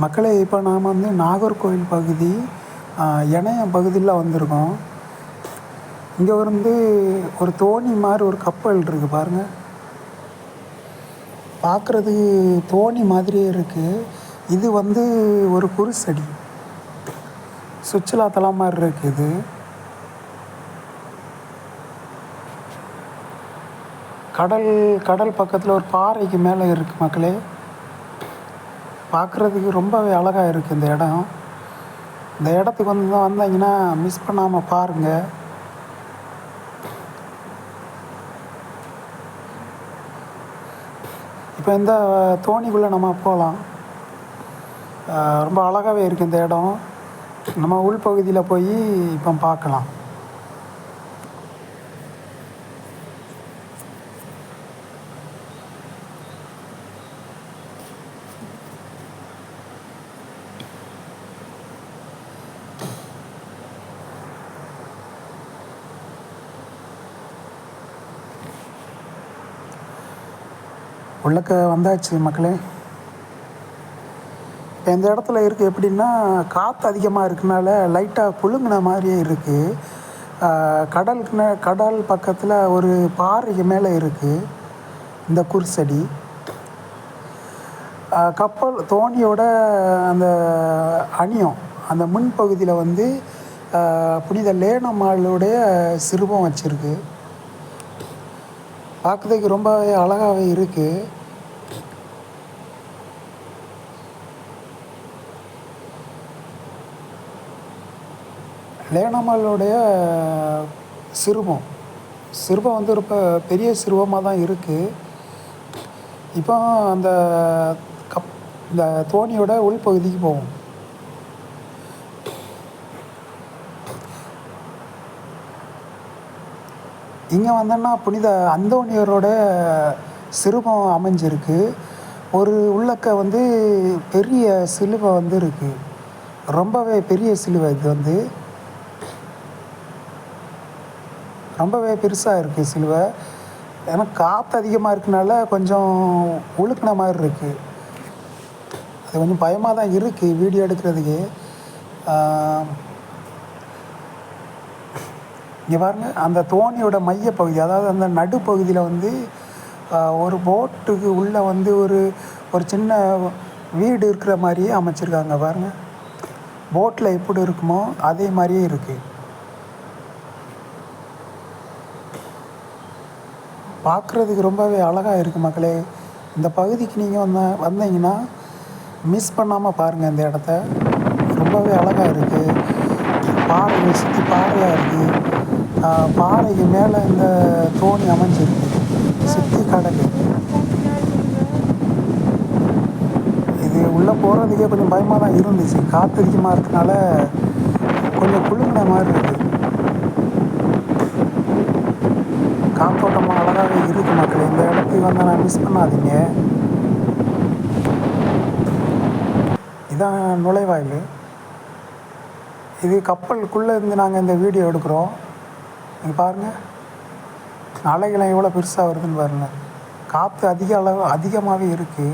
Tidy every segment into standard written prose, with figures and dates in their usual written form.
மக்களே, இப்போ நாம் வந்து நாகர்கோவில் பகுதி இணையம் பகுதியில் வந்திருக்கோம். இங்கே வந்து ஒரு தோணி மாதிரி ஒரு கப்பல் இருக்குது பாருங்கள். பார்க்குறதுக்கு தோணி மாதிரியே இருக்குது. இது வந்து ஒரு குருசடி, சுற்றுலாத்தலம் மாதிரி இருக்குது. கடல் பக்கத்தில் ஒரு பாறைக்கு மேலே இருக்குது மக்களே. பார்க்குறதுக்கு ரொம்பவே அழகாக இருக்குது இந்த இடம். இந்த இடத்துக்கு வந்தீங்கன்னா மிஸ் பண்ணாமல் பாருங்கள். இப்போ இந்த தோணிக்குள்ளே நம்ம போகலாம். ரொம்ப அழகாகவே இருக்குது இந்த இடம். நம்ம உள்பகுதியில் போய் இப்போ பார்க்கலாம். உள்ளக்க வந்தாச்சு மக்களே. இப்போ இந்த இடத்துல இருக்குது எப்படின்னா, காற்று அதிகமாக இருக்கனால லைட்டாக குலுங்கின மாதிரியே இருக்குது. கடல் பக்கத்தில் ஒரு பாறைக்கு மேலே இருக்குது இந்த குருசடி. கப்பல் தோணியோட அந்த அணியம் அந்த முன்பகுதியில் வந்து புனித லேனம்மாளுடைய சிறுவம் வச்சுருக்கு. பார்க்குறதுக்கு ரொம்பவே அழகாகவே இருக்குது. லேனம்மாளுடைய சிறுவம் வந்து ரொம்ப பெரிய சிறுவமாக தான் இருக்குது. இப்போ அந்த இந்த தோணியோட உள்பகுதிக்கு போவோம். இங்கே வந்தோன்னா புனித அந்தோனியரோட சிறுவம் அமைஞ்சிருக்கு. ஒரு உள்ளக்க வந்து பெரிய சிலுவை வந்து இருக்குது. ரொம்பவே பெரிய சிலுவை. இது வந்து ரொம்பவே பெருசாக இருக்குது சிலுவை. ஏன்னா காற்று அதிகமாக இருக்கனால கொஞ்சம் உழுக்கின மாதிரி இருக்குது. அது கொஞ்சம் பயமாக தான் இருக்குது வீடியோ எடுக்கிறதுக்கு. இங்கே பாருங்கள், அந்த தோணியோட மையப்பகுதி, அதாவது அந்த நடுப்பகுதியில் வந்து ஒரு போட்டுக்கு உள்ளே வந்து ஒரு சின்ன வீடு இருக்கிற மாதிரியே அமைச்சிருக்காங்க பாருங்கள். போட்டில் எப்படி இருக்குமோ அதே மாதிரியே இருக்குது. பார்க்குறதுக்கு ரொம்பவே அழகாக இருக்குது மக்களே. இந்த பகுதிக்கு நீங்கள் வந்தீங்கன்னா மிஸ் பண்ணாமல் பாருங்கள் இந்த இடத்த. ரொம்பவே அழகாக இருக்குது. பாறைகள் சுற்றி பாறையாக இருக்குது. பாறைக்கு மேலே இந்த தோணி அமைஞ்சிருக்கு. சுற்றி கடல். இது உள்ளே போகிறதுக்கே கொஞ்சம் பயமாக தான் இருந்துச்சு. காற்று அதிகமாக இருக்கனால கொஞ்சம் குளுங்கின மாதிரி இருக்குது. காத்தோட்டமாக அழகாகவே இருக்குது மக்கள். இந்த இடத்துக்கு வந்து நான் மிஸ் பண்ணாதீங்க. இதான் நுழைவாயில். இது கப்பலுக்குள்ளே இருந்து நாங்கள் இந்த வீடியோ எடுக்கிறோம். நீங்கள் பாருங்கள், அலைகளை எவ்வளோ பெருசாக வருதுன்னு பாருங்கள். காற்று அதிகமாகவே இருக்குது.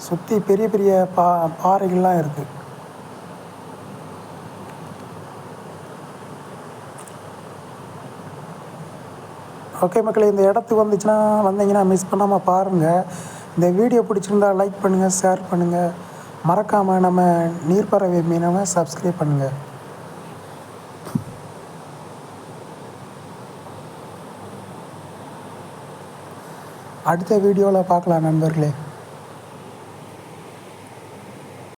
சுற்றி பெரிய பெரிய பாறைகள்லாம் இருக்குது. ஓகே மக்களே, இந்த இடத்துக்கு வந்தீங்கன்னா மிஸ் பண்ணாமல் பாருங்கள். இந்த வீடியோ பிடிச்சிருந்தா லைக் பண்ணுங்கள், ஷேர் பண்ணுங்கள். மறக்காமல் நம்ம நீர்ப்பறவை மீனவை சப்ஸ்கிரைப் பண்ணுங்கள். அடுத்த வீடியோவில் பார்க்கலாம் நண்பர்களே.